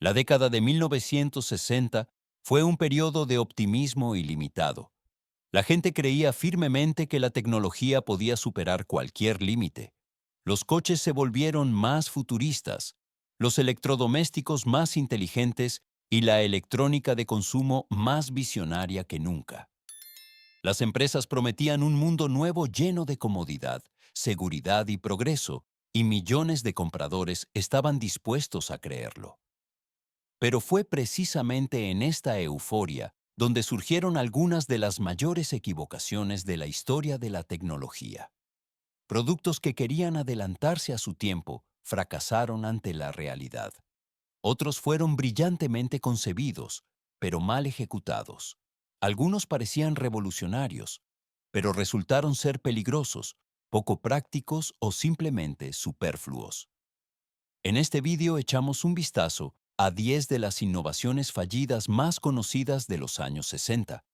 La década de 1960 fue un periodo de optimismo ilimitado. La gente creía firmemente que la tecnología podía superar cualquier límite. Los coches se volvieron más futuristas, los electrodomésticos más inteligentes y la electrónica de consumo más visionaria que nunca. Las empresas prometían un mundo nuevo lleno de comodidad, seguridad y progreso, y millones de compradores estaban dispuestos a creerlo. Pero fue precisamente en esta euforia donde surgieron algunas de las mayores equivocaciones de la historia de la tecnología. Productos que querían adelantarse a su tiempo fracasaron ante la realidad. Otros fueron brillantemente concebidos, pero mal ejecutados. Algunos parecían revolucionarios, pero resultaron ser peligrosos, poco prácticos o simplemente superfluos. En este vídeo echamos un vistazo a 10 de las innovaciones fallidas más conocidas de los años 60,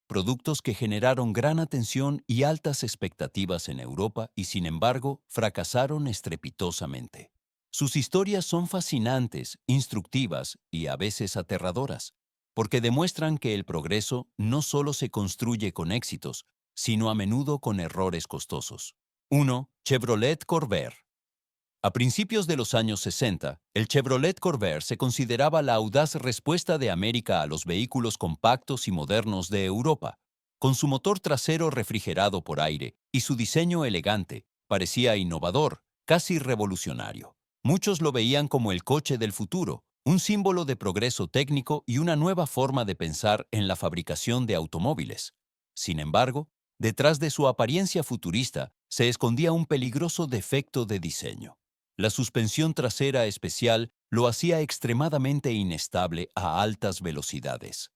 productos que generaron gran atención y altas expectativas en Europa y sin embargo fracasaron estrepitosamente. Sus historias son fascinantes, instructivas y a veces aterradoras, porque demuestran que el progreso no solo se construye con éxitos, sino a menudo con errores costosos. 1. Chevrolet Corvair. A principios de los años 60, el Chevrolet Corvair se consideraba la audaz respuesta de América a los vehículos compactos y modernos de Europa. Con su motor trasero refrigerado por aire y su diseño elegante, parecía innovador, casi revolucionario. Muchos lo veían como el coche del futuro, un símbolo de progreso técnico y una nueva forma de pensar en la fabricación de automóviles. Sin embargo, detrás de su apariencia futurista se escondía un peligroso defecto de diseño. La suspensión trasera especial lo hacía extremadamente inestable a altas velocidades.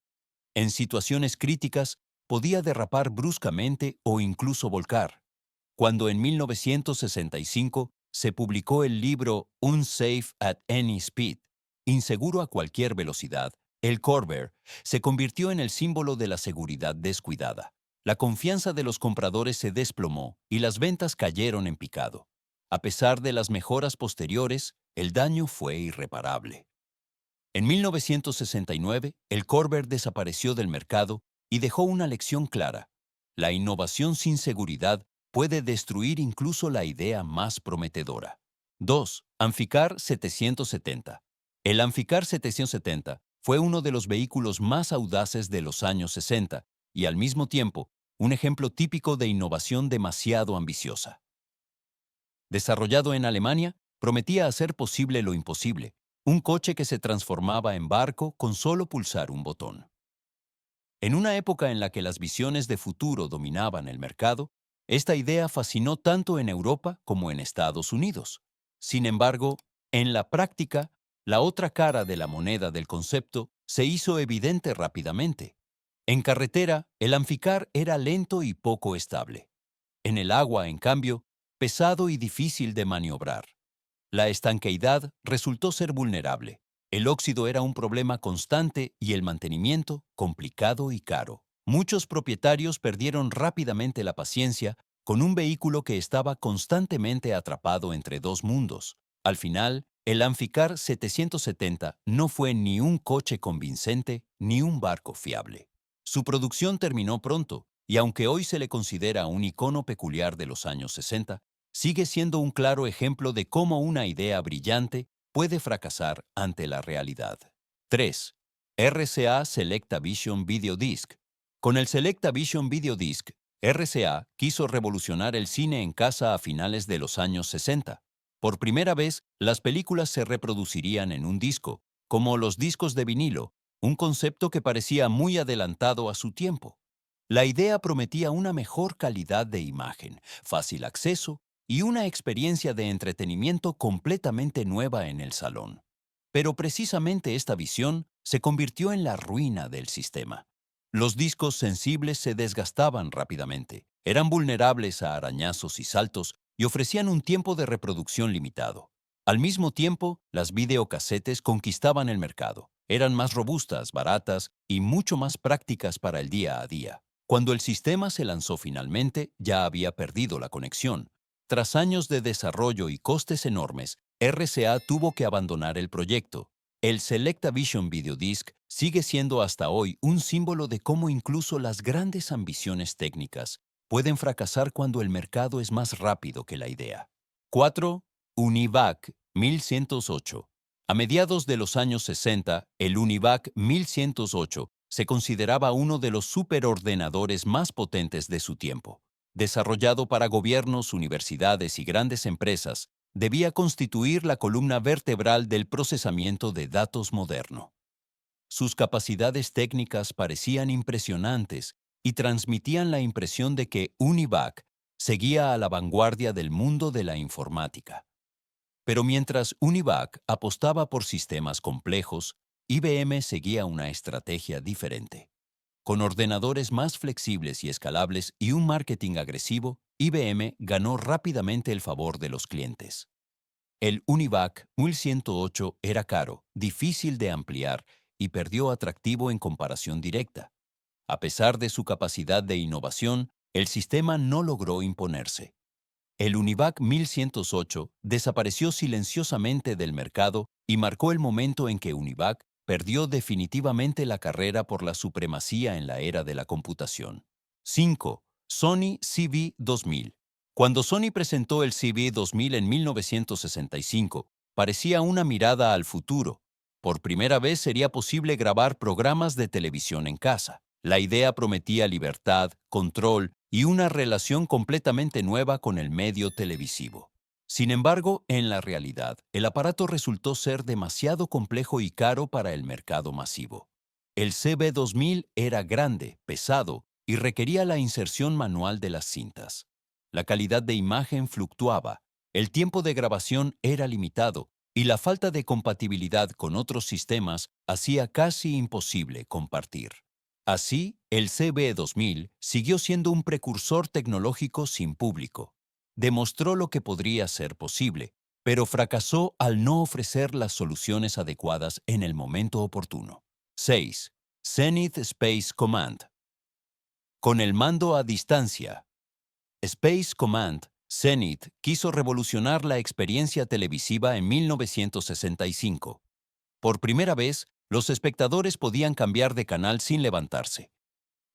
En situaciones críticas, podía derrapar bruscamente o incluso volcar. Cuando en 1965 se publicó el libro Unsafe at Any Speed, inseguro a cualquier velocidad, el Corvair se convirtió en el símbolo de la seguridad descuidada. La confianza de los compradores se desplomó y las ventas cayeron en picado. A pesar de las mejoras posteriores, el daño fue irreparable. En 1969, el Corvair desapareció del mercado y dejó una lección clara. La innovación sin seguridad puede destruir incluso la idea más prometedora. 2. Amficar 770. El Amficar 770 fue uno de los vehículos más audaces de los años 60 y al mismo tiempo un ejemplo típico de innovación demasiado ambiciosa. Desarrollado en Alemania, prometía hacer posible lo imposible, un coche que se transformaba en barco con solo pulsar un botón. En una época en la que las visiones de futuro dominaban el mercado, esta idea fascinó tanto en Europa como en Estados Unidos. Sin embargo, en la práctica, la otra cara de la moneda del concepto se hizo evidente rápidamente. En carretera, el Amficar era lento y poco estable. En el agua, en cambio, pesado y difícil de maniobrar. La estanqueidad resultó ser vulnerable. El óxido era un problema constante y el mantenimiento complicado y caro. Muchos propietarios perdieron rápidamente la paciencia con un vehículo que estaba constantemente atrapado entre dos mundos. Al final, el Amficar 770 no fue ni un coche convincente ni un barco fiable. Su producción terminó pronto, y aunque hoy se le considera un icono peculiar de los años 60, sigue siendo un claro ejemplo de cómo una idea brillante puede fracasar ante la realidad. 3. RCA Selectavision Video Disc. Con el Selectavision Video Disc, RCA quiso revolucionar el cine en casa a finales de los años 60. Por primera vez, las películas se reproducirían en un disco, como los discos de vinilo, un concepto que parecía muy adelantado a su tiempo. La idea prometía una mejor calidad de imagen, fácil acceso y una experiencia de entretenimiento completamente nueva en el salón. Pero precisamente esta visión se convirtió en la ruina del sistema. Los discos sensibles se desgastaban rápidamente, eran vulnerables a arañazos y saltos y ofrecían un tiempo de reproducción limitado. Al mismo tiempo, las videocasetes conquistaban el mercado. Eran más robustas, baratas y mucho más prácticas para el día a día. Cuando el sistema se lanzó finalmente, ya había perdido la conexión. Tras años de desarrollo y costes enormes, RCA tuvo que abandonar el proyecto. El Selectavision Videodisc sigue siendo hasta hoy un símbolo de cómo incluso las grandes ambiciones técnicas pueden fracasar cuando el mercado es más rápido que la idea. 4. UNIVAC 1108. A mediados de los años 60, el UNIVAC 1108 se consideraba uno de los superordenadores más potentes de su tiempo. Desarrollado para gobiernos, universidades y grandes empresas, debía constituir la columna vertebral del procesamiento de datos moderno. Sus capacidades técnicas parecían impresionantes y transmitían la impresión de que UNIVAC seguía a la vanguardia del mundo de la informática. Pero mientras UNIVAC apostaba por sistemas complejos, IBM seguía una estrategia diferente. Con ordenadores más flexibles y escalables y un marketing agresivo, IBM ganó rápidamente el favor de los clientes. El UNIVAC 1108 era caro, difícil de ampliar y perdió atractivo en comparación directa. A pesar de su capacidad de innovación, el sistema no logró imponerse. El UNIVAC 1108 desapareció silenciosamente del mercado y marcó el momento en que UNIVAC perdió definitivamente la carrera por la supremacía en la era de la computación. 5. Sony CV2000. Cuando Sony presentó el CV2000 en 1965, parecía una mirada al futuro. Por primera vez sería posible grabar programas de televisión en casa. La idea prometía libertad, control y una relación completamente nueva con el medio televisivo. Sin embargo, en la realidad, el aparato resultó ser demasiado complejo y caro para el mercado masivo. El CB2000 era grande, pesado y requería la inserción manual de las cintas. La calidad de imagen fluctuaba, el tiempo de grabación era limitado y la falta de compatibilidad con otros sistemas hacía casi imposible compartir. Así, el CB2000 siguió siendo un precursor tecnológico sin público. Demostró lo que podría ser posible, pero fracasó al no ofrecer las soluciones adecuadas en el momento oportuno. 6. Zenith Space Command. Con el mando a distancia. Space Command, Zenith quiso revolucionar la experiencia televisiva en 1965. Por primera vez, los espectadores podían cambiar de canal sin levantarse.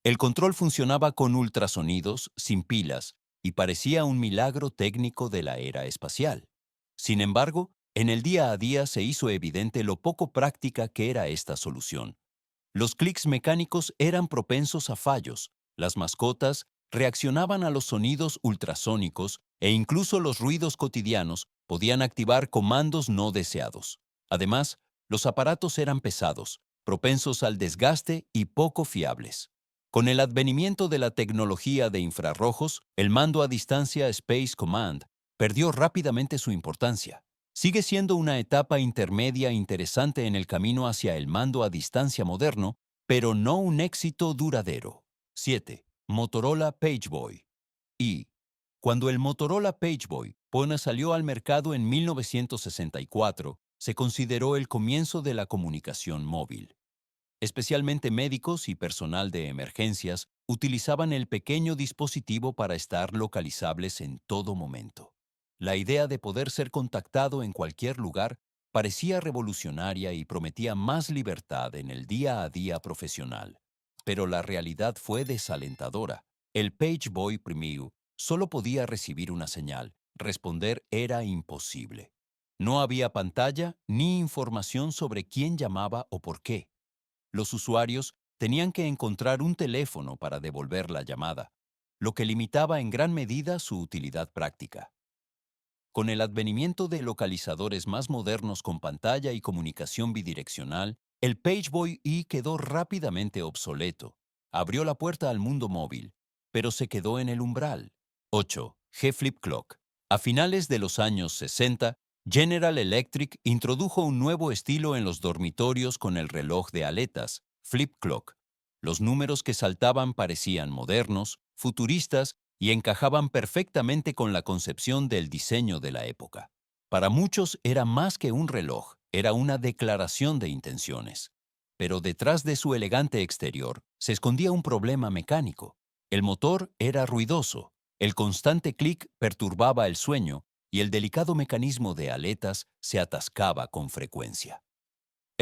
El control funcionaba con ultrasonidos, sin pilas, y parecía un milagro técnico de la era espacial. Sin embargo, en el día a día se hizo evidente lo poco práctica que era esta solución. Los clics mecánicos eran propensos a fallos, las mascotas reaccionaban a los sonidos ultrasónicos e incluso los ruidos cotidianos podían activar comandos no deseados. Además, los aparatos eran pesados, propensos al desgaste y poco fiables. Con el advenimiento de la tecnología de infrarrojos, el mando a distancia Space Command perdió rápidamente su importancia. Sigue siendo una etapa intermedia interesante en el camino hacia el mando a distancia moderno, pero no un éxito duradero. 7. Motorola PageBoy. Cuando el Motorola PageBoy salió al mercado en 1964, se consideró el comienzo de la comunicación móvil. Especialmente médicos y personal de emergencias utilizaban el pequeño dispositivo para estar localizables en todo momento. La idea de poder ser contactado en cualquier lugar parecía revolucionaria y prometía más libertad en el día a día profesional. Pero la realidad fue desalentadora. El PageBoy Premium solo podía recibir una señal. Responder era imposible. No había pantalla ni información sobre quién llamaba o por qué. Los usuarios tenían que encontrar un teléfono para devolver la llamada, lo que limitaba en gran medida su utilidad práctica. Con el advenimiento de localizadores más modernos con pantalla y comunicación bidireccional, el PageBoy E quedó rápidamente obsoleto. Abrió la puerta al mundo móvil, pero se quedó en el umbral. 8. G-Flip Clock. A finales de los años 60, General Electric introdujo un nuevo estilo en los dormitorios con el reloj de aletas, Flip Clock. Los números que saltaban parecían modernos, futuristas y encajaban perfectamente con la concepción del diseño de la época. Para muchos era más que un reloj, era una declaración de intenciones. Pero detrás de su elegante exterior se escondía un problema mecánico. El motor era ruidoso, el constante clic perturbaba el sueño y el delicado mecanismo de aletas se atascaba con frecuencia.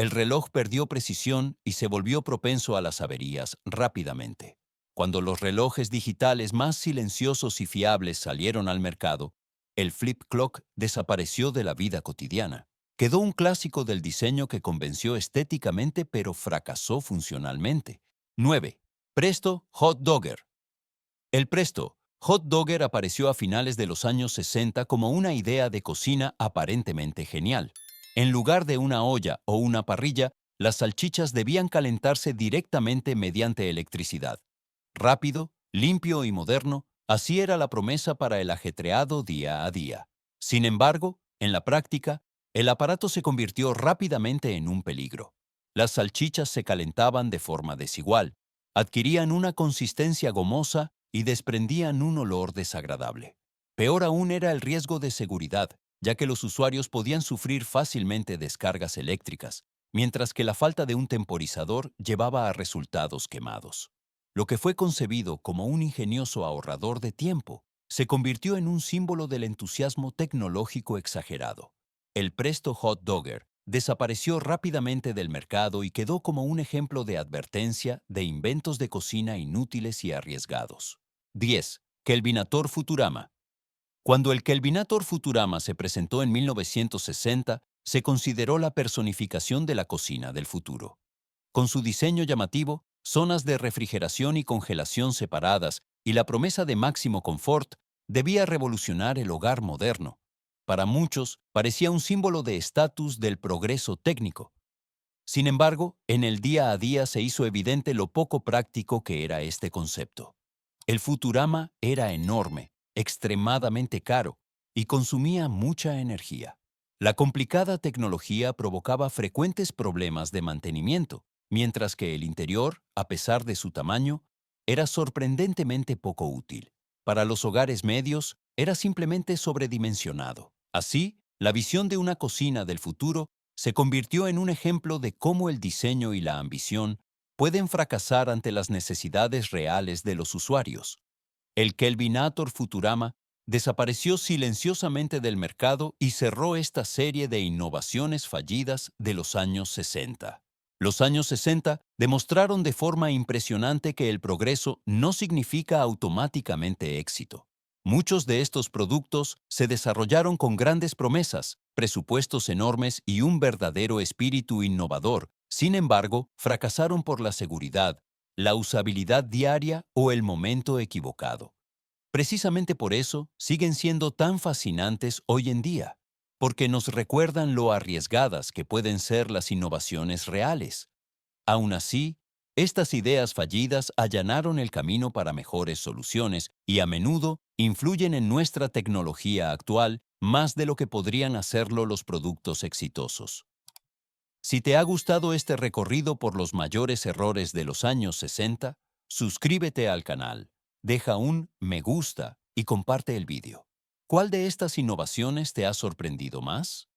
El reloj perdió precisión y se volvió propenso a las averías rápidamente. Cuando los relojes digitales más silenciosos y fiables salieron al mercado, el flip clock desapareció de la vida cotidiana. Quedó un clásico del diseño que convenció estéticamente pero fracasó funcionalmente. 9. Presto Hot Dogger. El Presto Hot Dogger apareció a finales de los años 60 como una idea de cocina aparentemente genial. En lugar de una olla o una parrilla, las salchichas debían calentarse directamente mediante electricidad. Rápido, limpio y moderno, así era la promesa para el ajetreado día a día. Sin embargo, en la práctica, el aparato se convirtió rápidamente en un peligro. Las salchichas se calentaban de forma desigual, adquirían una consistencia gomosa y desprendían un olor desagradable. Peor aún era el riesgo de seguridad, ya que los usuarios podían sufrir fácilmente descargas eléctricas, mientras que la falta de un temporizador llevaba a resultados quemados. Lo que fue concebido como un ingenioso ahorrador de tiempo se convirtió en un símbolo del entusiasmo tecnológico exagerado. El Presto Hot Dogger desapareció rápidamente del mercado y quedó como un ejemplo de advertencia de inventos de cocina inútiles y arriesgados. 10. Kelvinator Futurama. Cuando el Kelvinator Futurama se presentó en 1960, se consideró la personificación de la cocina del futuro. Con su diseño llamativo, zonas de refrigeración y congelación separadas y la promesa de máximo confort, debía revolucionar el hogar moderno. Para muchos, parecía un símbolo de estatus del progreso técnico. Sin embargo, en el día a día se hizo evidente lo poco práctico que era este concepto. El Futurama era enorme, extremadamente caro y consumía mucha energía. La complicada tecnología provocaba frecuentes problemas de mantenimiento, mientras que el interior, a pesar de su tamaño, era sorprendentemente poco útil. Para los hogares medios, era simplemente sobredimensionado. Así, la visión de una cocina del futuro se convirtió en un ejemplo de cómo el diseño y la ambición pueden fracasar ante las necesidades reales de los usuarios. El Kelvinator Futurama desapareció silenciosamente del mercado y cerró esta serie de innovaciones fallidas de los años 60. Los años 60 demostraron de forma impresionante que el progreso no significa automáticamente éxito. Muchos de estos productos se desarrollaron con grandes promesas, presupuestos enormes y un verdadero espíritu innovador. Sin embargo, fracasaron por la seguridad, la usabilidad diaria o el momento equivocado. Precisamente por eso siguen siendo tan fascinantes hoy en día, porque nos recuerdan lo arriesgadas que pueden ser las innovaciones reales. Aún así, estas ideas fallidas allanaron el camino para mejores soluciones y a menudo influyen en nuestra tecnología actual más de lo que podrían hacerlo los productos exitosos. Si te ha gustado este recorrido por los mayores errores de los años 60, suscríbete al canal, deja un me gusta y comparte el vídeo. ¿Cuál de estas innovaciones te ha sorprendido más?